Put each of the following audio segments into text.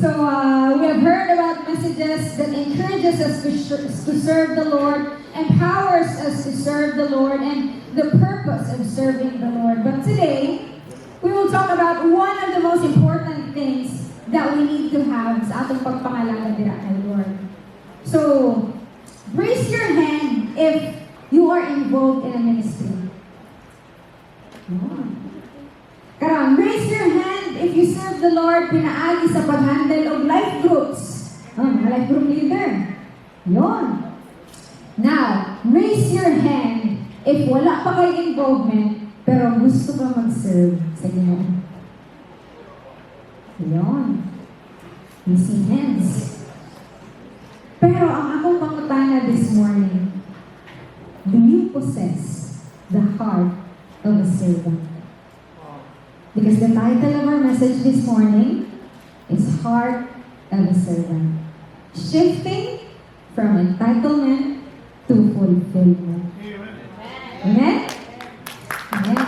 We have heard about messages that encourages us to serve the Lord, empowers us to serve the Lord, and the purpose of serving the Lord. But today, we will talk about one of the most important things that we need to have sa atong pagpangalaga dira kay Lord. So, raise your hand if you are involved in a ministry. Karon, raise your hand if you serve the Lord, pinaagi sa pag-handle of life groups. Mga life group leader. Yun. Now, raise your hand if wala pa kayo involvement, pero gusto ka mag-serve sa Ginoo. Yun. You see hands. Pero ang akong pangutana this morning, do you possess the heart of a servant? Because the title of our message this morning is Heart of a Servant. Shifting from entitlement to fulfillment. Amen? Amen.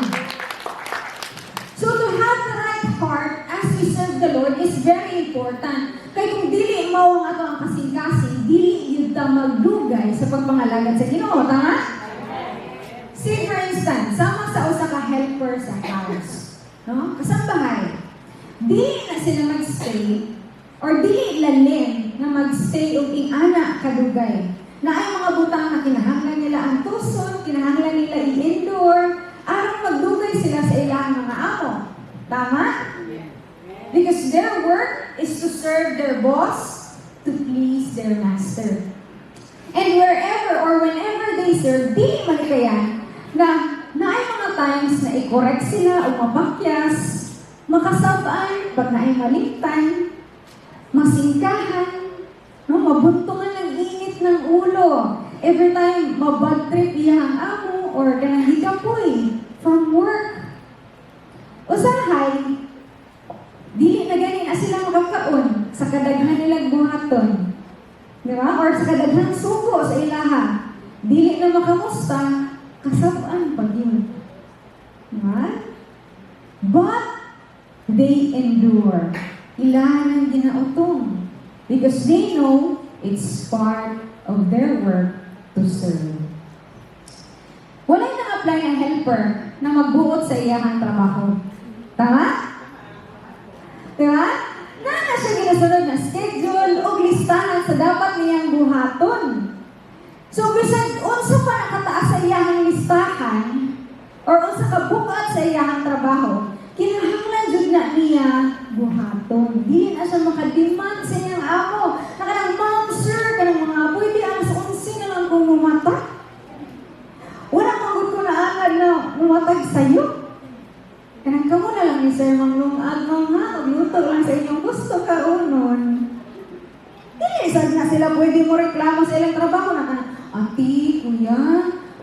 So to have the right heart as we serve the Lord is very important. Kaya kung dili mao ang ato ang kasing-kasing, dili yun ta magdugay sa pagpangalagad sa Ginoo, tama? Say for instance, sama sa usa ka helper sa house, no? Kasambahay. Dili na sila mag-stay or dili lalim na mag-stay og ing-ana kadugay. Na ay mga butang na kinahanglan nila ang tuson, kinahanglan nila i-endure, aron magdugay sila sa ilang mga amo. Tama? Because their work is to serve their boss, to please their master. And wherever or whenever they serve, di malikayan na ay mga times na i-correct sila o mabakyas, makasabaan, pag na ay malingtan, masingkahan, no, mabuntungan ng init ng ulo. Every time, mabad trip iyang amo or kanang hikapoy from work. Usahay, dili na gani na sila makakaon sa kadaghan nilang buhaton. Di ba? Or sa kadaghan suko sa ilaha. Dili na makamusta, kasabaan pag yun. Diba? But, they endure. Ilahan ang ginautong. Because they know it's part of their work to serve. Walay nang-apply ng helper na magbuot sa iyahang trabaho. Tama? Diba? Na siya ginasunod na schedule o listahan sa dapat niyang buhaton. So, bisan unsa pa nakataas sa iyahang listahan or unsa ka bukat sa iyahang trabaho, kinahanglan jud na niya buhaton. Dili na siya makademand sa iyang amo. Nakanang, ma'am, sir, kanang mga pwede alas 11 na lang kung mumata. Wala magod ko na agad na mumatag sa'yo. Kanang kamo na lang ni Sir Manglungag, mga magluto lang sa inyong gusto kaunon. Dili sad na sila pwede mo reklamo sa ilang trabaho na kanang, ati, kuya,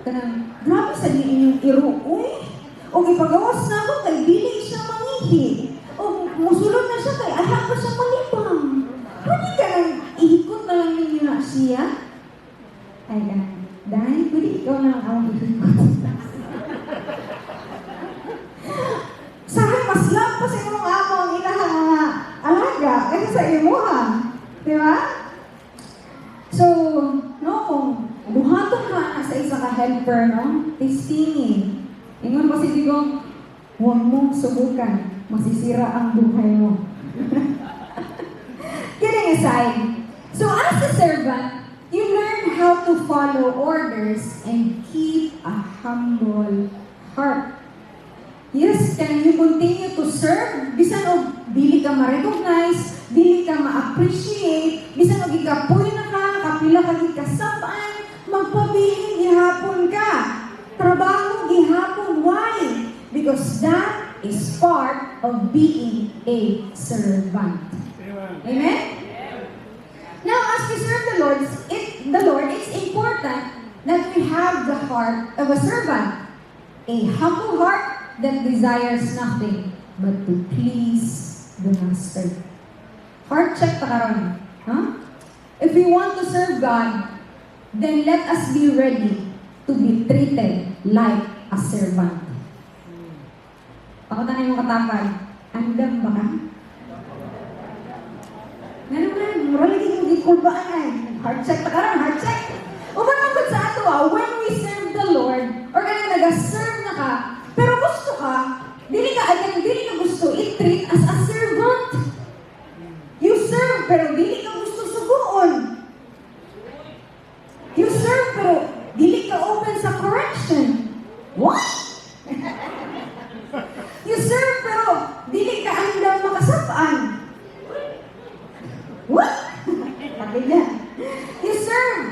kanang, grabe sa di inyong iruoy. O ipagawas na ako kay dili siya mangihi. O musulod na siya kay anak pa siya malibang. Pwede ka lang, ihikot na lang ninyo na siya. Ay kanang, dahil pwede ikaw na lang ako ihikot. Sabi, mas lampas yung mga amo ang ilahang mga alaga kasi sa imuha. Di ba? So, no, kung buhaton ka na sa isa ka helper, no? Testingin. Ingon pa si Digong, huwag mong subukan. Masisira ang buhay mo. Kidding aside. So, as a servant, you learn how to follow orders and keep a humble heart. Yes, can you continue to serve? Bisan o dili ka ma-recognize, dili ka ma-appreciate, bisan o gikapoy na ka, kapila ka gikasabaan, magpabiling gihapon ka. Trabaho gihapon. Why? Because that is part of being a servant. Amen? Now, as we serve the Lord, it's important that we have the heart of a servant. A humble heart that desires nothing but to please the Master. Heart check ta karon. Huh? If we want to serve God, then let us be ready to be treated like a servant. Pakutan na yung katapad. Andam ba ka? kulbaan ay. Heart check ta karon, heart check. Uban man gud sa ato when we serve the Lord, or kaya nag-serve na ka, pero gusto ka, dili ka gusto i-treat as a servant. You serve, pero dili ka gusto suguon. You serve, pero dili ka open sa correction. What? You serve, pero dili ka andam makasapaan. What? Sabi niya. You serve,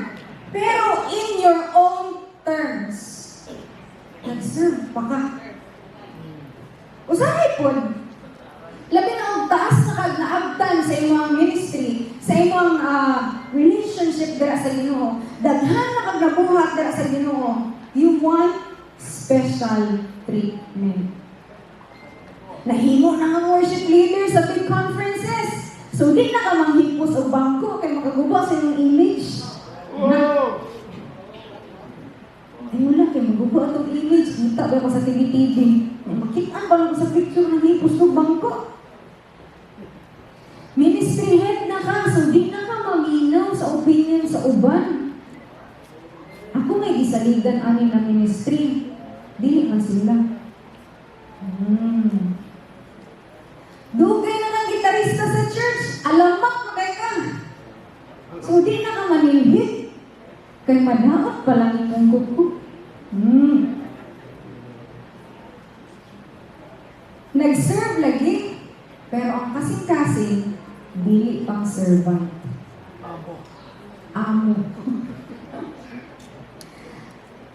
pero in your own terms. Nag-serve pa ka. Usahay po, labi na ang taas na kagnaabtan sa imong ministry, sa imong relationship dira sa Ginoo, daghan na kagnabuhat dira sa Ginoo, you want special treatment. Nahimo na ang worship leader sa big conferences. So, di na ka manghipos o bangko kay makaguba sa inyong image. Na, ay wala kay maguba itong image. Kita ba ko sa TV-TV? Makitaan ba lang ko sa picture ng hipos o bangko? Ministry head na ka, so di na ka maminaw sa opinion sa uban. Ako may gisaligan anin na ministry. Dili man sila. Dugay na ng gitarista sa church. Alamak na kay ka. So di na ka manilhit. Kay madaot pa lang itong kuko. Nag-serve lagi. Pero ang kasing-kasing, dili pang servant. Amo.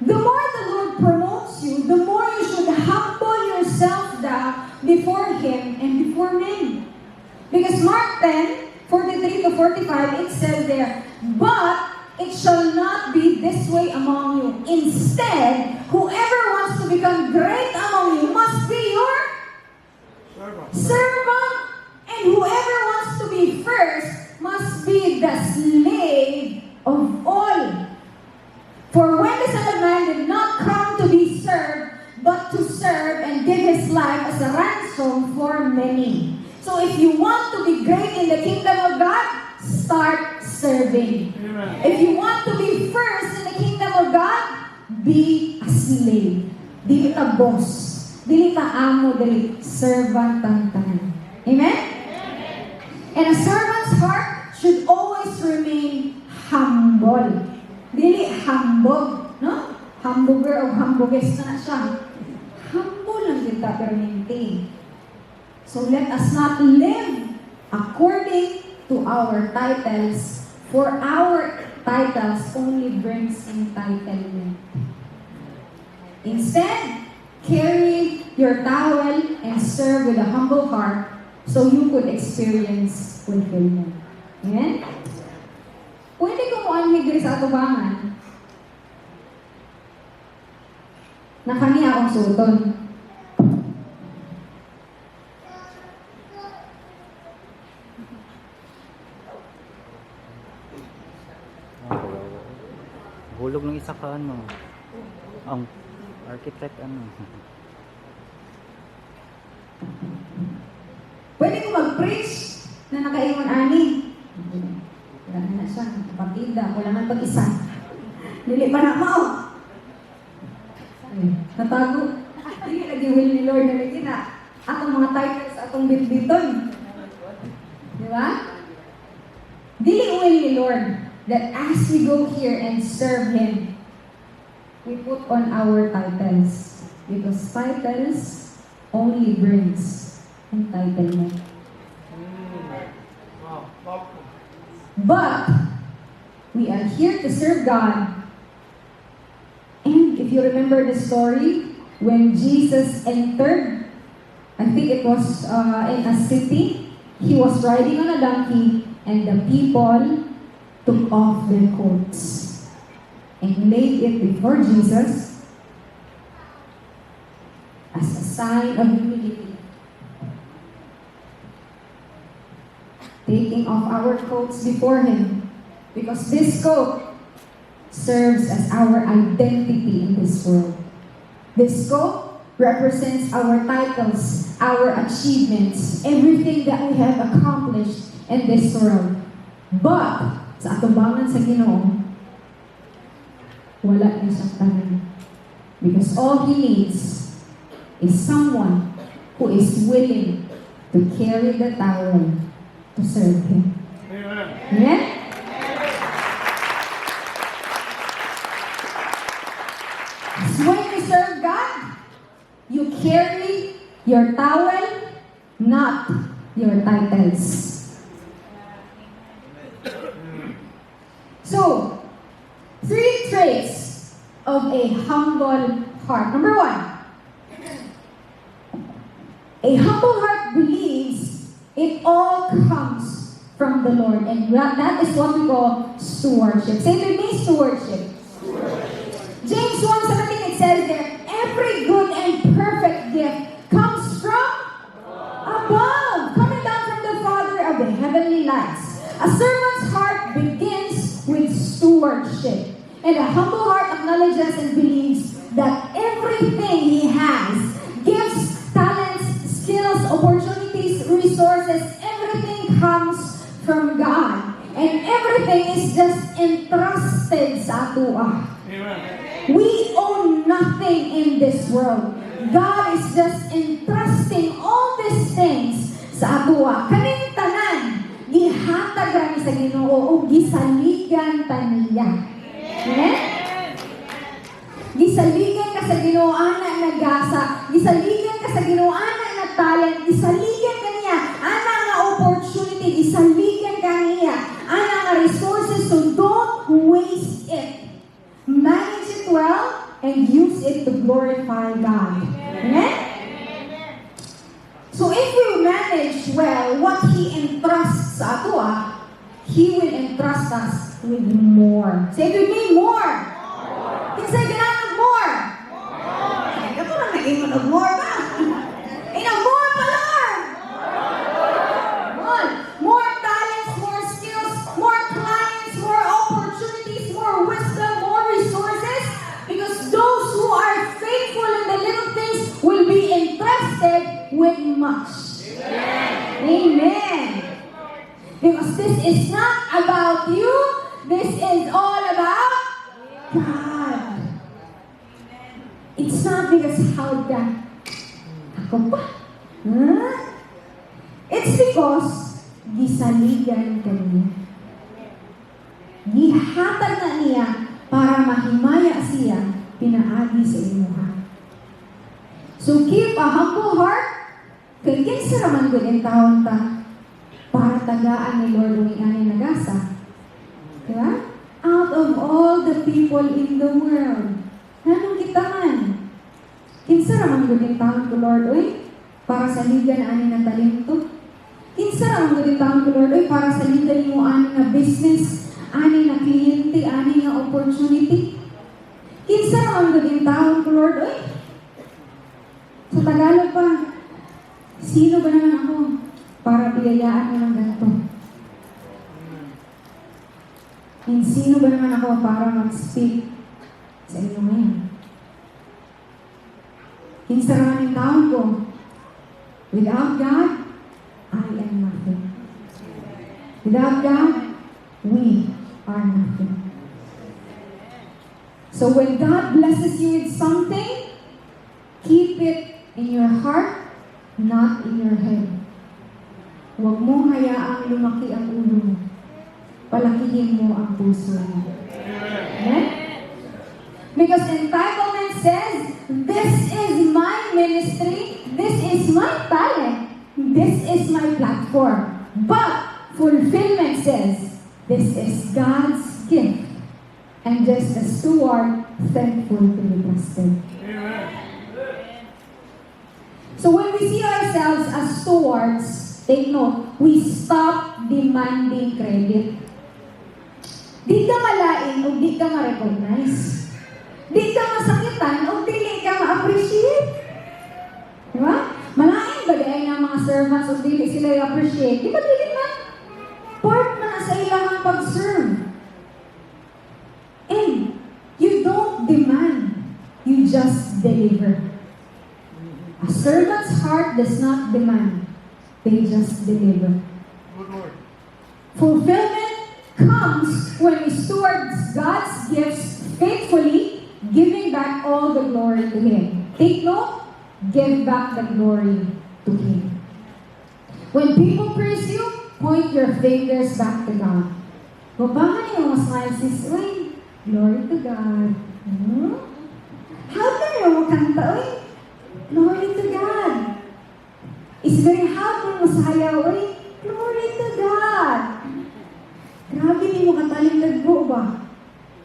The more the Lord promotes you, the more you should humble yourself down before Him and before men. Because Mark 10:43 to 45, it says there, "But it shall not be this way among you. Instead, whoever wants to become great among you must be your servant. And whoever wants to be first must be the slave of all. For when the Son of Man did not come to be served, but to serve and give His life as a ransom for many." So if you want to be great in the kingdom of God, start serving. Amen. If you want to be first in the kingdom of God, be a slave. Dili ka boss. Dili ka amo, dili servant ang tanan. Amen? And a servant's heart should always remain humble. Dili hambog, no? Hamburger o hamburgues na siya. Humble lang kita perminti. So let us not live according to our titles, for our titles only brings entitlement. Instead, carry your towel and serve with a humble heart so you could experience fulfillment. Amen? Pwede ko mo anhig sa atubangan na kaniya akong suton. Hulog ng isa ka ano. Ang architect ano. Pwede ko mag-preach na nakaingon ani. Wala na siya, kapatida, wala man pag-isa. Dili pa na mao. Natago. Dili lagi will ni Lord na lagi na atong mga titles atong bitbiton. Di ba? Dili will ni Lord that as we go here and serve Him, we put on our titles. Because titles only brings entitlement. But we are here to serve God. And if you remember the story, when Jesus entered, I think it was in a city, He was riding on a donkey, and the people took off their coats and laid it before Jesus as a sign of humility. Taking off our coats before Him, because this coat serves as our identity in this world. This coat represents our titles, our achievements, everything that we have accomplished in this world. But sa atubangan sa Ginoo, wala niya siyang tanan. Because all he needs is someone who is willing to carry the towel to serve him. Amen? So when you serve God, you carry your towel, not your titles. So, 3 traits of a humble heart. Number 1, a humble heart believes it all comes from the Lord. And that is what we call stewardship. Say with me, stewardship. James 1:17, it says there, every good and perfect gift comes from above, coming down from the Father of the heavenly lights. A servant's heart begins with stewardship. And a humble heart acknowledges and believes that everything he has, gifts, talents, skills, opportunities, resources, everything comes from God. And everything is just entrusted sa atua. We own nothing in this world. God is just entrusting all these things sa atua. Kaning tanan, gihatag rami sa Ginoo o gisaligan taniya. Amen? Gisaligan ka sa Ginoo ana nagasa, gisaligan ka sa Ginoo ana na talent, gisaligan ka niya ana nga opportunity, gisaligan ka niya ana nga resources, so don't waste it. Manage it well and use it to glorify God. Amen? So if we manage well what He entrusts sa atua, He will entrust us with more. Say with me, more. Kinsa ganahan more? Ay, kato lang nag-ingon og more ba? More pa, Lord! More talents, more skills, more clients, more opportunities, more wisdom, more resources. Because those who are faithful in the little things will be entrusted with much. Amen. Because this is not about you, this is all about God. It's not because how ka, ako pa. Huh? It's because gisaligan ka niya. Gihatag na niya para mahimaya siya pinaagi sa imuha. So keep a humble heart, kay kinsa raman gud ang taon ta para tagaan ni Lord ang ingani nagasa. Diba? Out of all the people in the world, nanong kita man? Kinsa raman gud ang taon ko Lord oy para sa ligan ani na talento? Kinsa raman gud ang taon ko Lord oy para sa ligan mo ani nga business, ani na kliyente, ani nga opportunity? Kinsa raman gud ang taon ko Lord oy? Sa Tagalog pa, sino ba naman ako para biyayaan mo ng ganito? And sino ba naman ako para mag-speak sa inyo ngayon? Kinsa raman ang taon ko, without God, I am nothing. Without God, we are nothing. So when God blesses you with something, keep it in your heart, not in your head. Huwag mo hayaang lumaki ang ulo mo. Palakihin mo ang puso mo. Amen? Because entitlement says, this is my ministry, this is my talent, this is my platform. But fulfillment says, this is God's gift. And just a steward, thankful to be trusted. So when we see ourselves as stewards, take note, we stop demanding credit. Di ka malain o di ka ma-recognize. Di ka masakitan o dili ka ma-appreciate. Diba? Malain ba dahil ng mga servants o dili sila i-appreciate? Di ba dili man? Part na sa ilang pag-serve. And you don't demand, you just deliver. A servant's heart does not demand, they just deliver. Fulfillment comes when we steward God's gifts faithfully, giving back all the glory to Him. Take note, give back the glory to Him. When people praise you, point your fingers back to God. Babahan yung mga smile, sis, uy, glory to God. How can you makanta, uy? Glory to God. It's very happy mo sayaw, uy, glory to God. Grabe ni mo kataling nagbo ba?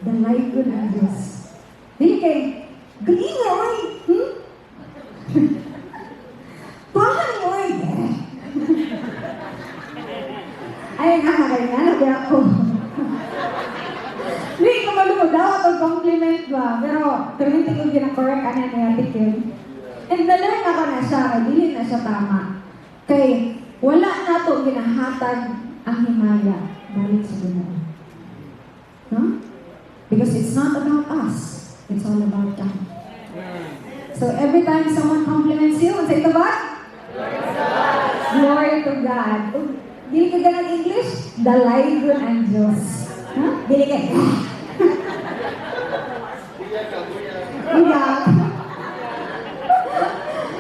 Dalay ko ng Diyos. Dili kay, galing nga, uy. Pahan mo, uy. Ay, nabi ako. Hindi ko malumod daw ito compliment ba? Pero hindi ko gina-correct ka na ni Ate Kim. And na-learn ako na siya, kaya dili na siya tama. Kaya wala na ito ginahatag ang himaya balik sa Ginoo. No? Because it's not about us. It's all about God. So every time someone compliments you, say ito ba? Glory to God. Dili ka ganang English? Dalay ko ang Diyos. Huh? Dili ka. Yeah.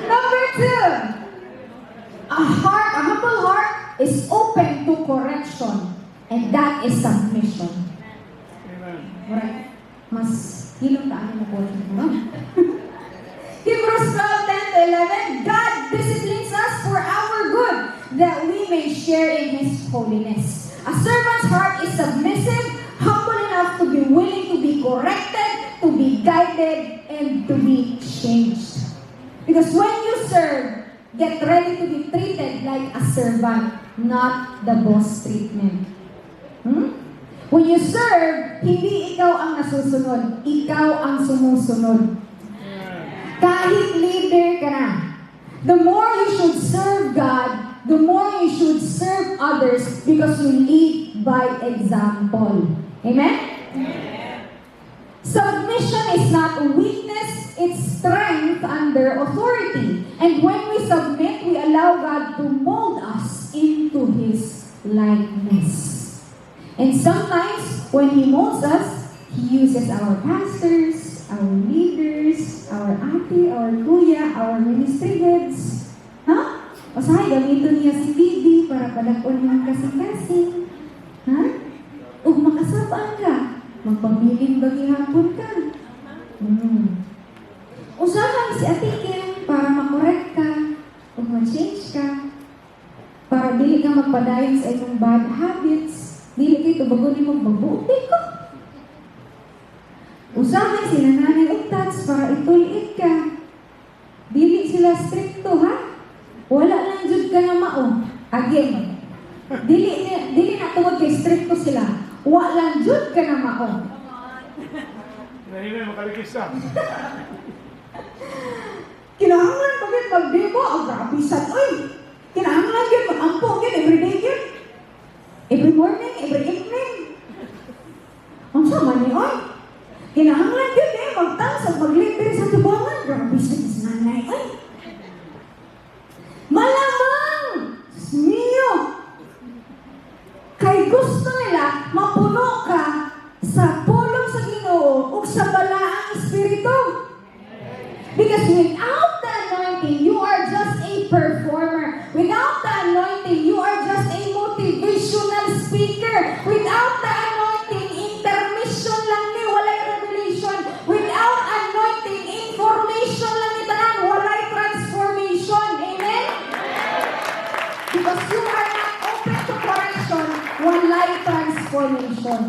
Number 2. A humble heart is open to correction. And that is submission. Right. Mas hilong taan mo po. Hebrews 12:10-11, God disciplines us for our good, that we may share in His holiness. A servant's heart is submissive, humble enough to be willing to be corrected, to be guided, and to be changed. Because when you serve, get ready to be treated like a servant, not the boss treatment. When you serve, hindi ikaw ang nasusunod, ikaw ang sumusunod. Kahit leader ka na, the more you should serve God, the more you should serve others because you lead by example. Amen? Submission is not weakness, it's strength under authority. And when we submit, we allow God to mold us into His likeness. And sometimes, when He molds us, He uses our pastors, our leaders, our ate, our kuya, our ministry heads. Ha? O sahay, gamitin niya si Bibi para padakon yung kasing-kasing. Ha? O makasabaan ka, magpabiling bagihapon ka. O sahay, si Ate Kim para makorek ka, o ma-change ka, para dili ka magpadayon sa inyong bad habits. Dili kayo bago ni magbabuti ko. Usahay sila nanay utats para itulit ka. Dili sila stricto, ha? Wala lang jud ka na mao. Again, dili na tungod kay stricto sila. Wala lang jud ka na mao. Nahimay makalikisa. Kinahanglan pagit magdemo ang grabisan. Oy! Kinahanglan yun mag-ampo yun everyday yun. Every morning, every evening. Ang sama ni oy. Kinahanglan yun magtansag, maglibre sa tubangan. Grabe sa nanay, oy. Malamang! Mio! Kay gusto nila, mapuno ka sa pulong sa Ginoo o sa balaang espiritu. Because without the anointing, you are just a performer. Without the anointing, you are just a motivational speaker. Without the anointing, intermission lang ni, walay revelation. Without anointing, information lang ni tanan, walay transformation. Amen? Because you are not open to correction, walay transformation.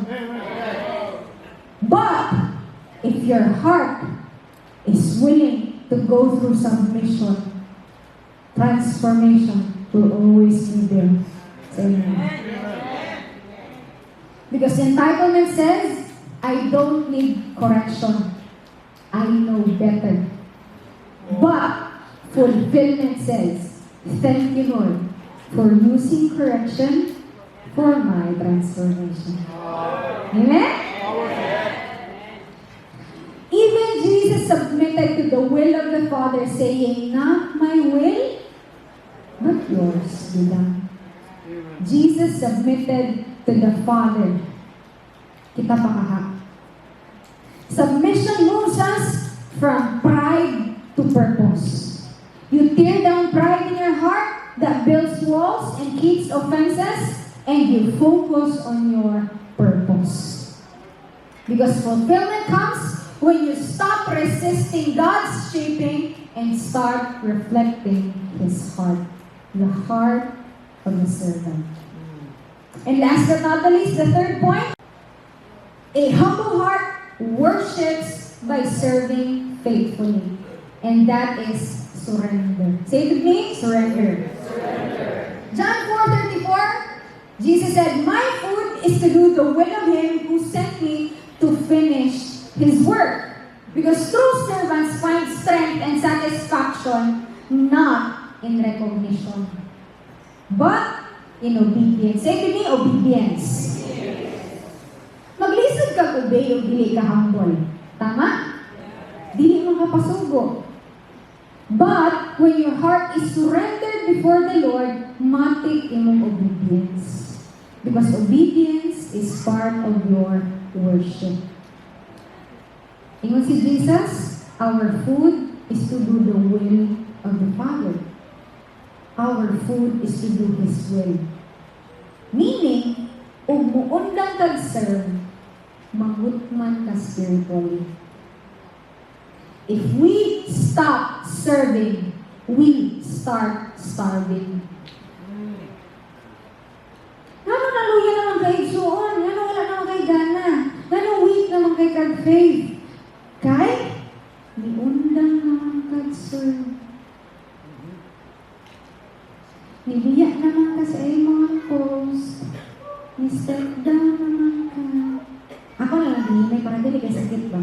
But, if your heart is willing to go through submission, transformation will always be there. Amen. Because entitlement says, I don't need correction. I know better. But fulfillment says, thank you, Lord, for using correction for my transformation. Amen? Even Jesus submitted to the will of the Father, saying, not my will, but yours be done. Jesus submitted to the Father kita pakaha. Submission moves us from pride to purpose. You tear down pride in your heart that builds walls and keeps offenses, and you focus on your purpose. Because fulfillment comes when you stop resisting God's shaping and start reflecting His heart, the heart of the servant. And last but not the least, the third point, a humble heart worships by serving faithfully. And that is surrender. Say it with me, surrender. John 4:34, Jesus said, "My food is to do the will of Him who sent me to finish His work. Because true servants find strength and satisfaction not in recognition, but in obedience." Say to me, obedience. Maglisod ka obey o dili ka humble. Tama? Dili mo kapasugo. But when your heart is surrendered before the Lord, matik imong obedience. Because obedience is part of your worship. Ingon si Jesus, our food is to do the will of the Father. Our food is to do His will. Meaning, kung muundang kag-serve, mangutman ka spiritually. If we stop serving, we start starving. Ngano naluya naman kay igsuon? Ngano wala naman kay gana? Ngano weak naman kay kag-faith? Kay, niundang naman kag-serve. Nibiyak naman ka sa imong post. Ni-step down naman ka. Ako na lang dinimay para dili kay sakit ba?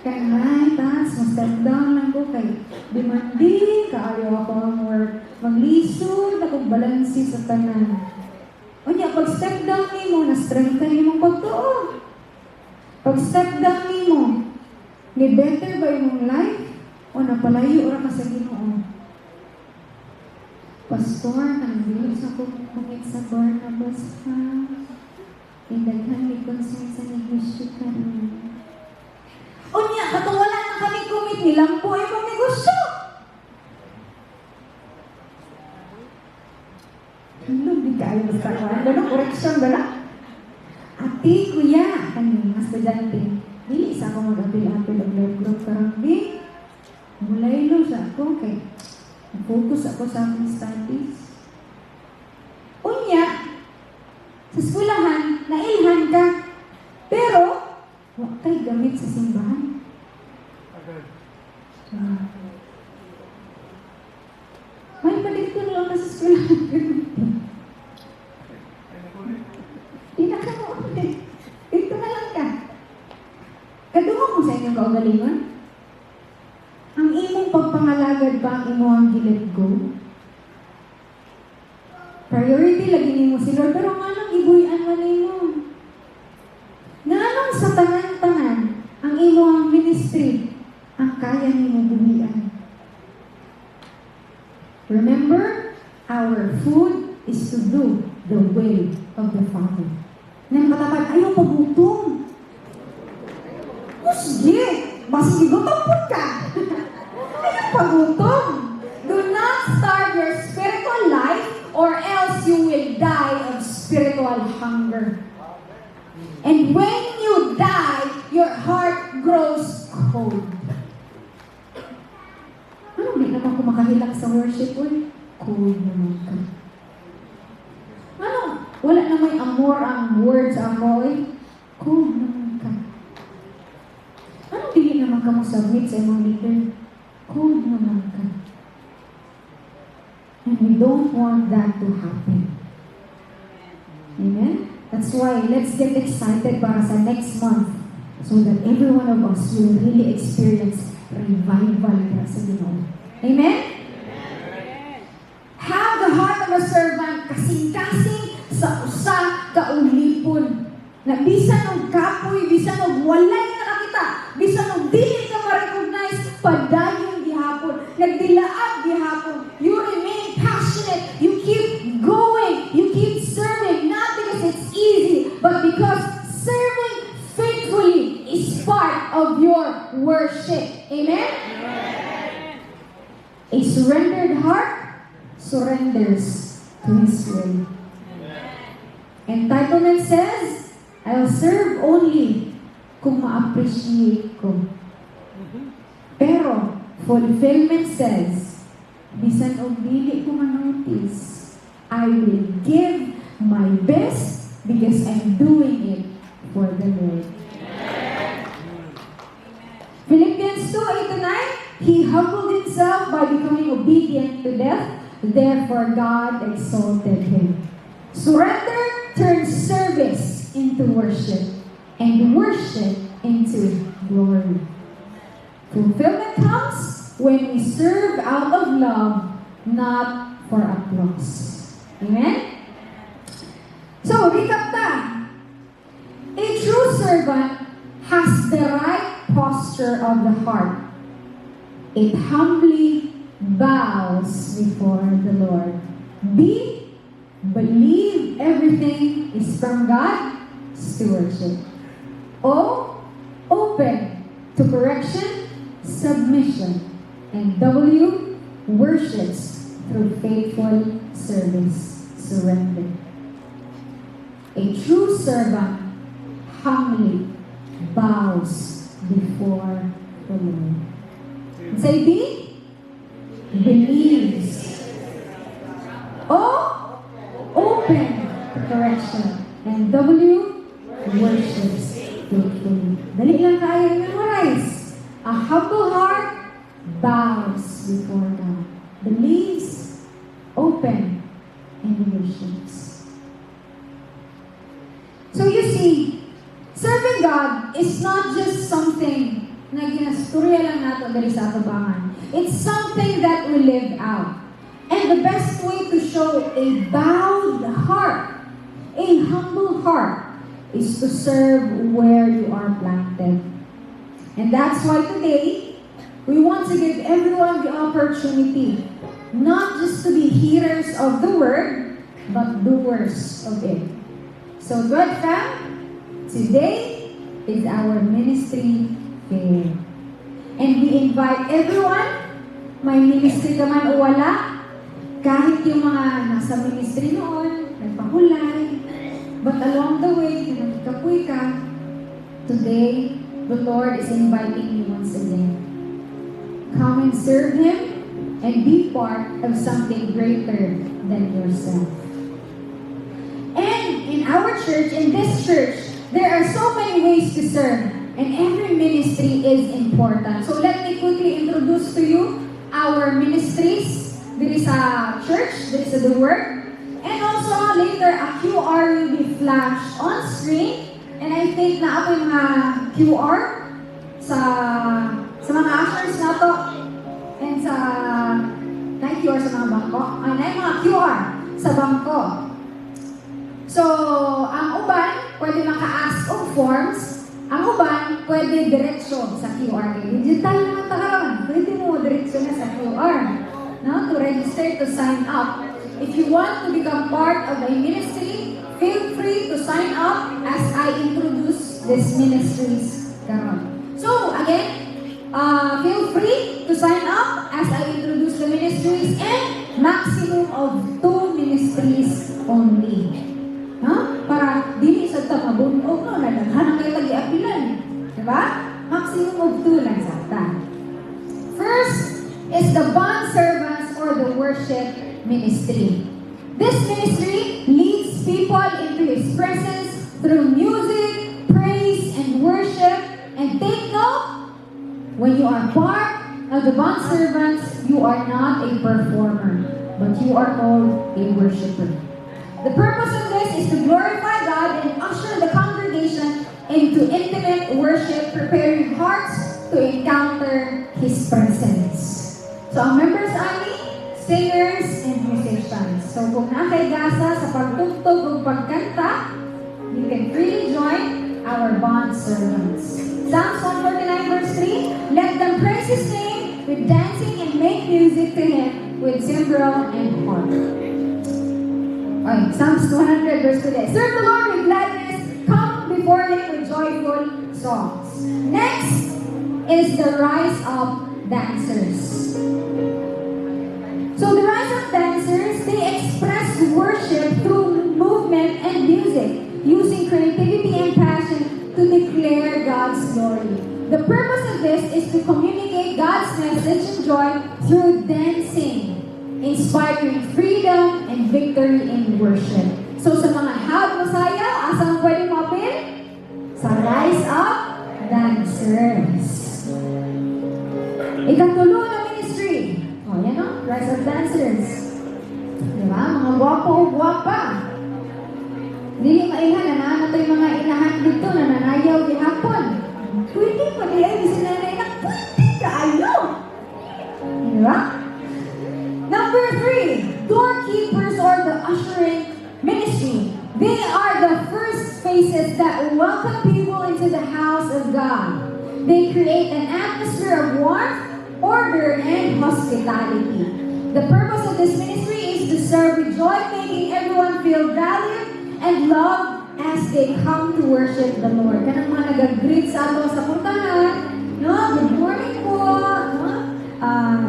Kaya taas, ma-step down lang ko kay demanding, kaayaw ako ang work. Maglisod, akong balansi sa tanan. O niya, pag step down ni mo, na-strengthen ni mong pagtuo. Pag step down ni mo, ni better ba yung life? O napalayo ora ka sa Ginoo? Pastor, nandito sa kumit sa Barnabas ha. Indaghan ni concern sa negosyo ka rin. O niya, katong wala na kami kumit nilang po ay mong negosyo. Ano, di ka ayaw basta ko. Ano, correction ba na? Ate, kuya, kanina, estudyante. Dili isa ako mag-apil-apil ang love group karambing. Mulay lo sa ako kay focus ako sa aking studies. Unya, sa eskwelahan, nailhan ka. Pero, huwag kay gamit sa simbahan. May palit ko na lang ka sa eskwelahan. Di na ka mo ulit. Dito na lang ka. Kadungog mo sa inyong kaugalingon? Ang imong pagpangalagad ba ang imong gilet go? Priority lagi nimo si Lord, pero manong ibuyan man nimo. Nanong sa tanan-tanan ang imong ministry ang kaya nimo buhian. Remember, our food is to do the will of the Father. Nang katapat, ayaw pagutom. O sige, basig gutom po ka. Ayaw pagutom. Do not starve your spiritual life or else you will die of spiritual hunger. And when you die, your heart grows cold. Ano, hindi naman ko makahilak sa worship, uy. Cold naman ka. Ano, wala na may amor ang words ako, uy. Cold naman ka. Ano, hindi naman ka mo submit sa imong leader? Cold naman ka. And we don't want that to happen. Amen? That's why, let's get excited para sa next month so that every one of us will really experience revival para sa Ginoo. Amen? Have the heart of a servant kasing-kasing sa usa ka ulipon. Na bisan og kapoy, bisan og walay na nakita, bisan og dili ka ma-recognize, padayon gihapon, nagdilaag gihapon. You remain passionate, you keep going, you keep serving, not because A surrendered heart surrenders to His will. Entitlement says, I'll serve only kung ma-appreciate ko. Pero, fulfillment says, bisan og dili ko ma-notice, I will give my best because I'm doing it for the Lord. Philippians 2:8-9, He humbled Himself by becoming obedient to death, therefore God exalted Him. Surrender turns service into worship, and worship into glory. Fulfillment comes when we serve out of love, not for applause. Amen? So, recap ta. A true servant has the right posture of the heart. It humbly bows before the Lord. B, believe everything is from God, stewardship. O, open to correction, submission. And W, worships through faithful service, surrender. A true servant humbly bows before the Lord. Say B, believes. O, open to correction. And W, worships faithfully. Dali lang tayo memorize. A humble heart bows before God. Believes, open, and worships. So you see, serving God is not just something na ginasturya lang nato dali sa atubangan. It's something that we live out. And the best way to show a bowed heart, a humble heart, is to serve where you are planted. And that's why today, we want to give everyone the opportunity not just to be hearers of the word, but doers of it. So, God fam, today is our ministry fair. And we invite everyone, may ministry ka man o wala, kahit yung mga nasa ministry noon, nagpahulay, but along the way, nakikapoy ka, today, the Lord is inviting you once again. Come and serve Him and be part of something greater than yourself. And in our church, in this church, there are so many ways to serve. And every ministry is important. So let me quickly introduce to you our ministries. There is a church, there is the word. And also later, a QR will be flashed on screen. And I think na ako yung mga QR sa mga ushers na to. And sa QR sa mga bangko. Ay, na yung mga QR sa bangko. So, ang uban, pwede maka-ask of forms. Ang uban, pwede diretsyo sa QR. Digital naman ito karoon. Pwede mo diretsyo na sa QR. No? To register, to sign up. If you want to become part of a ministry, feel free to sign up as I introduce these ministries karoon. So, again, feel free to sign up as I introduce the ministries and maximum of 2 ministries only. Para dili sa tamabunog, no? Naghanang kayo tag-iapilan. Diba? Maximum of 2 lang sa ta. First is the bond servants or the worship ministry. This ministry leads people into His presence through music, praise, and worship. And take note, when you are part of the bond servants, you are not a performer, but you are called a worshiper. The purpose of this is to glorify God and usher the congregation into intimate worship, preparing hearts to encounter His presence. So, ang members ani, singers and musicians. So, kung nakay-gasa sa pagtugtog o pagkanta, you can freely join our bond servants. Psalms 149 verse 3, let them praise His name with dancing and make music to Him with cymbal and harp. Okay, Psalms 200 verse 2. Serve the Lord with gladness, come before Him with joyful songs. Next is the rise of dancers. So the rise of dancers, they express worship through movement and music, using creativity and passion to declare God's glory. The purpose of this is to communicate God's message and joy through dancing, inspiring freedom and victory in worship. So sa mga hawak masaya, asang pwede mapil? Sa Rise Up Dancers. Ikatulo na ministry. O, yan o, Rise Up Dancers. Diba? Mga gwapo o gwapa. Dili maihan, nanaano yung mga inahan dito na nanayaw gihapon. Pwede pa di ay sinanay na pwede kayo. Diba? Number 3, doorkeepers or the ushering ministry. They are the first faces that welcome people into the house of God. They create an atmosphere of warmth, order, and hospitality. The purpose of this ministry is to serve with joy, making everyone feel valued and loved as they come to worship the Lord. Kanang mga nag-greet sa ato sa puntahan, no? Good morning po, no?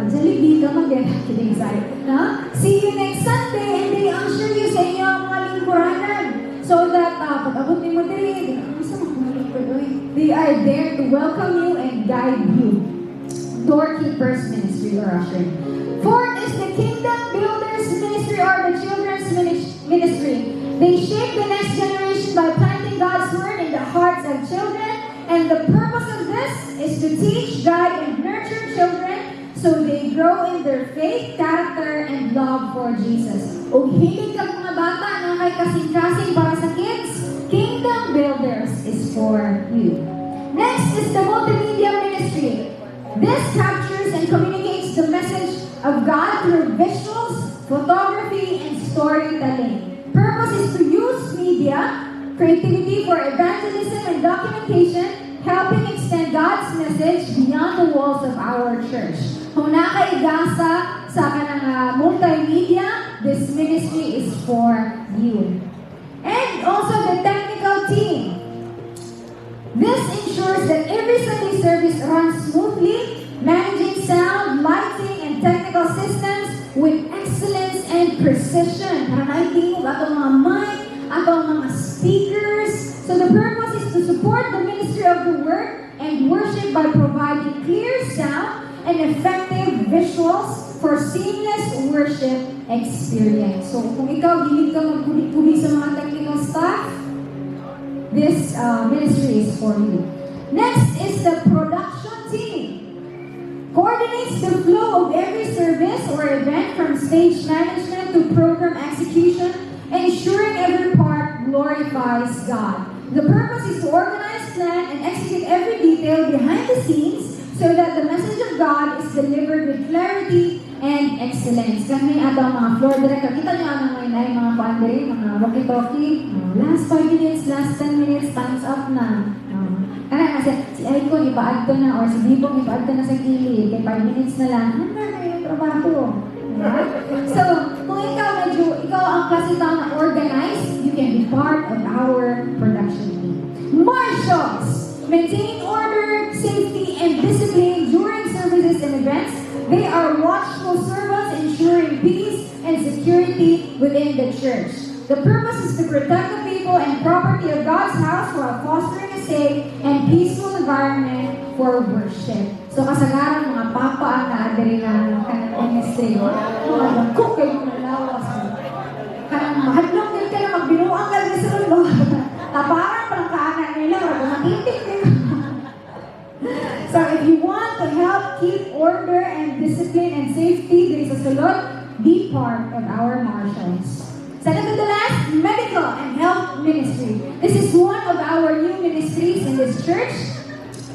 Jollibee ka mag-kidding side, no? See you next Sunday, and they usher you sa inyong mga lingkuranan. So that, pag abot ni mo diri, they are there to welcome you and guide you. Doorkeepers ministry or ushering. Fourth is the Kingdom Builders ministry or the children's ministry. They shape the next generation by planting God's word in the hearts of children, and the purpose of this is to teach, guide, and nurture children so they grow in their faith, character, and love for Jesus. O hilig ka mga bata na may kasing-kasing para sa kids, Kingdom Builders is for you. Next is the multimedia ministry. This captures and communicates the message of God through visuals, photography, and storytelling. Purpose is to use media, creativity for evangelism and documentation, helping extend God's message beyond the walls of our church. Kung nakaigasa sa kanang multimedia, this ministry is for you. And also the technical team. This ensures that every Sunday service runs smoothly, managing sound, lighting, and technical systems with excellence and precision. Para naitimo atong mga mic, atong mga speakers. So the purpose is to support the ministry of the word and worship by providing clear sound and effective visuals for seamless worship experience. So kung ikaw hilig ka magkulit-kulit sa mga technical staff, this ministry is for you. Next is the production team. Coordinates the flow of every service or event from stage management to program execution, ensuring every part glorifies God. The purpose is to organize, plan, and execute every detail behind the scenes so that the message of God is delivered with clarity and excellence. Kami ato mga floor director, kita nyo ano ngayon mga pandere, mga walkie-talkie, last 5 minutes, last 10 minutes, time's up na. Kaya kasi si Aiko ipaad ko na or si Bibong ipaad ko na sa gilid, kaya 5 minutes na lang, ano na yung trabaho? Right? So, kung ikaw ang klase tao na organized, you can be part of our production team. Marshals! Maintaining order, safety, and discipline during services and events. They are watchful servants ensuring peace and security within the church. The purpose is to protect the people and property of God's house while fostering a safe and peaceful environment for worship. So kasagaran mga papa ang naadari na kanang ministry. Mga cook kayo na lawas. Kanang mahadlong din ka na magbinuang ka din sa ulo. Taparan pa ng kaanan nila or matitik nila. So if you want to help keep order and discipline and safety, there is a salon, be part of our marshals. Second to the last, medical and health ministry. This is one of our new ministries in this church.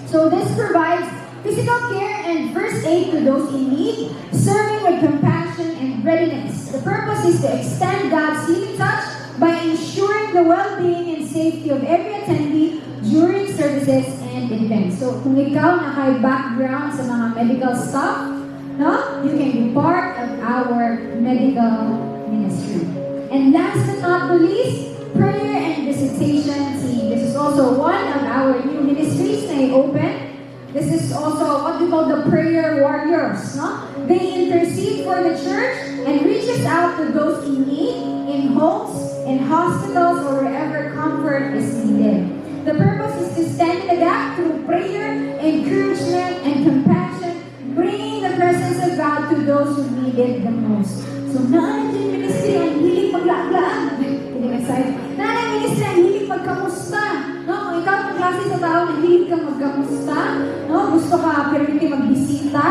So this provides physical care and first aid to those in need, serving with compassion and readiness. The purpose is to extend God's healing touch by ensuring the well-being and safety of every attendee during services and events. So kung ikaw na kay background sa mga medical stuff, no, you can be part of our medical ministry. And last but not the least, prayer and visitation team. This is also one of our new ministries na i-open. This is also what we call the prayer warriors. No? They intercede for the church and reaches out to those in need, in homes, in hospitals, or wherever comfort is needed. The purpose is to stand in the gap through prayer, encouragement, and compassion, bringing the presence of God to those who need it the most. So, nanay ministry ang hilig maglaaglaan. Hindi excited. Nanay ministry ang hilig magkamusta. No? Kung ikaw ang klase sa tao na hilig kang magkamusta, no? Gusto ka permiti magbisita,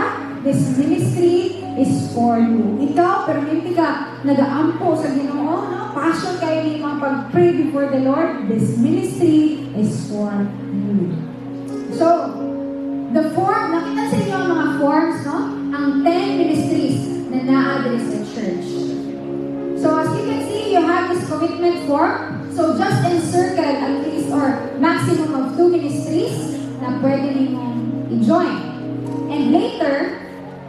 this ministry is for you. Ikaw, permiti ka nag-aampo sa Ginoo, no? Passion kayo ni mga pag-pray before the Lord, this ministry is for you. So, the form, nakita sa inyo ang mga forms, no? Ang 10 ministries na na-address sa church. So, as you can see, you have this commitment form. So, just encircle at least or maximum of 2 ministries na pwede ninyong i-join. And later,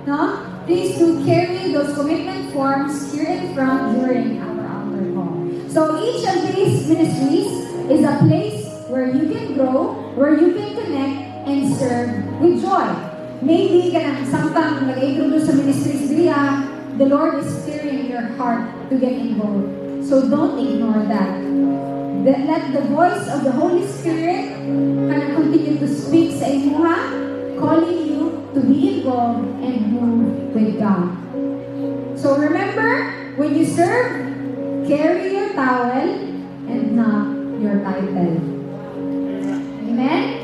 no, please do carry those commitment forms here in front during our altar call. So, each of these ministries is a place where you can grow, where you can connect, and serve with joy. Maybe kanang samtang nag-introduce sa ministries diya, the Lord is stirring your heart to get involved. So don't ignore that. Let the voice of the Holy Spirit continue to speak sa imuha, calling you to be involved and move with God. So remember, when you serve, carry your towel and not your title. Amen?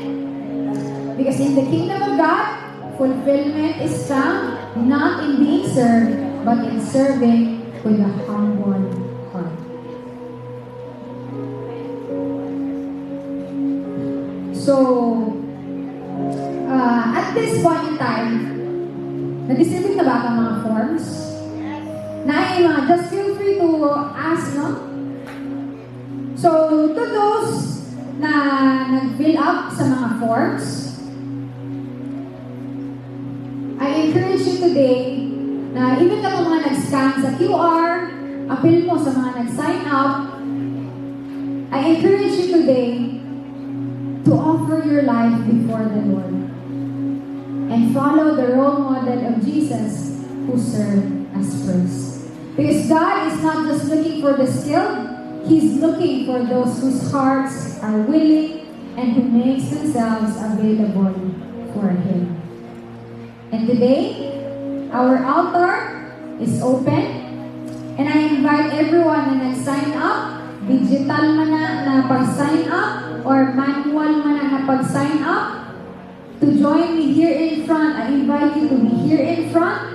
Because in the kingdom of God, fulfillment is found not in being served, but in serving with a humble heart. So, at this point in time, na-distribute na ba ang mga forms? Just feel free to ask, no? So, to those na nag-fill up sa mga forms, I encourage you today na even ka mga nag-scan sa QR, appeal mo sa mga nag-sign up, I encourage you today to offer your life before the Lord and follow the role model of Jesus who served us first. Because God is not just looking for the skilled, He's looking for those whose hearts are willing and who makes themselves available for Him. And today, our altar is open, and I invite everyone na nag-sign up, digital man na pag-sign up, or manual man na pag-sign up, to join me here in front. I invite you to be here in front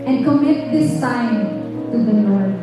and commit this time to the Lord.